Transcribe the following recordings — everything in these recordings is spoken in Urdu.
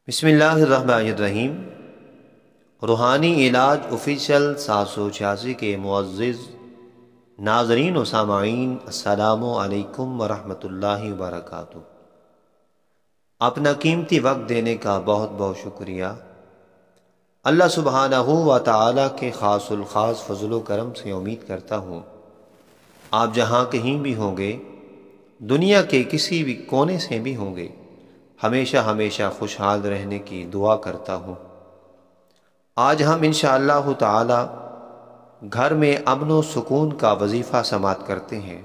بسم اللہ الرحمن الرحیم۔ روحانی علاج آفیشیل 786 کے معزز ناظرین و سامعین، السلام علیکم ورحمۃ اللہ وبرکاتہ۔ اپنا قیمتی وقت دینے کا بہت بہت شکریہ۔ اللہ سبحانہ و تعالیٰ کے خاص الخاص فضل و کرم سے امید کرتا ہوں آپ جہاں کہیں بھی ہوں گے، دنیا کے کسی بھی کونے سے بھی ہوں گے، ہمیشہ ہمیشہ خوشحال رہنے کی دعا کرتا ہوں۔ آج ہم انشاءاللہ تعالی گھر میں امن و سکون کا وظیفہ سماعت کرتے ہیں۔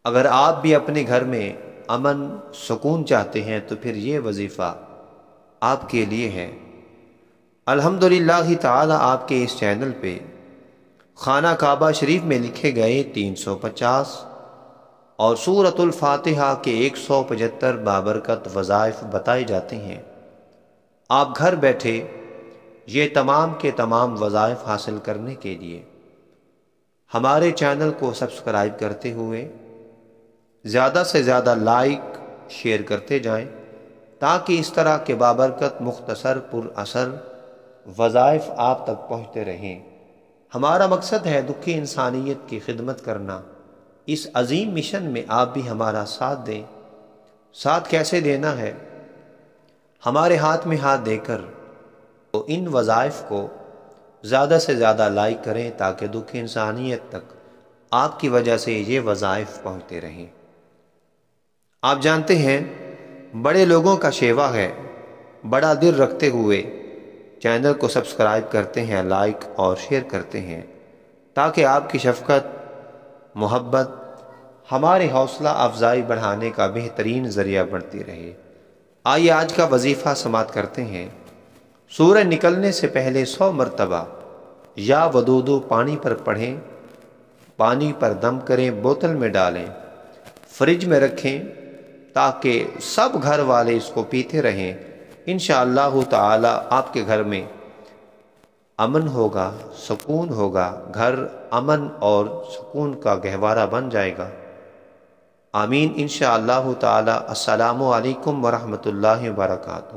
اگر آپ بھی اپنے گھر میں امن سکون چاہتے ہیں تو پھر یہ وظیفہ آپ کے لیے ہے۔ الحمدللہ تعالی آپ کے اس چینل پہ خانہ کعبہ شریف میں لکھے گئے 350 اور سورۃ الفاتحہ کے 175 بابرکت وظائف بتائے جاتے ہیں۔ آپ گھر بیٹھے یہ تمام کے تمام وظائف حاصل کرنے کے لیے ہمارے چینل کو سبسکرائب کرتے ہوئے زیادہ سے زیادہ لائک شیئر کرتے جائیں، تاکہ اس طرح کے بابرکت مختصر پر اثر وظائف آپ تک پہنچتے رہیں۔ ہمارا مقصد ہے دکھی انسانیت کی خدمت کرنا۔ اس عظیم مشن میں آپ بھی ہمارا ساتھ دیں۔ ساتھ کیسے دینا ہے؟ ہمارے ہاتھ میں ہاتھ دے کر تو ان وظائف کو زیادہ سے زیادہ لائک کریں، تاکہ دکھ انسانیت تک آپ کی وجہ سے یہ وظائف پہنچتے رہیں۔ آپ جانتے ہیں بڑے لوگوں کا شیوا ہے، بڑا دل رکھتے ہوئے چینل کو سبسکرائب کرتے ہیں، لائک اور شیئر کرتے ہیں، تاکہ آپ کی شفقت محبت ہمارے حوصلہ افزائی بڑھانے کا بہترین ذریعہ بنتی رہے۔ آئیے آج کا وظیفہ سماعت کرتے ہیں۔ سورج نکلنے سے پہلے 100 مرتبہ یا ودودو پانی پر پڑھیں، پانی پر دم کریں، بوتل میں ڈالیں، فریج میں رکھیں تاکہ سب گھر والے اس کو پیتے رہیں۔ انشاءاللہ تعالی آپ کے گھر میں امن ہوگا، سکون ہوگا، گھر امن اور سکون کا گہوارہ بن جائے گا۔ آمین انشاءاللہ تعالی۔ السلام علیکم ورحمۃ اللہ وبرکاتہ۔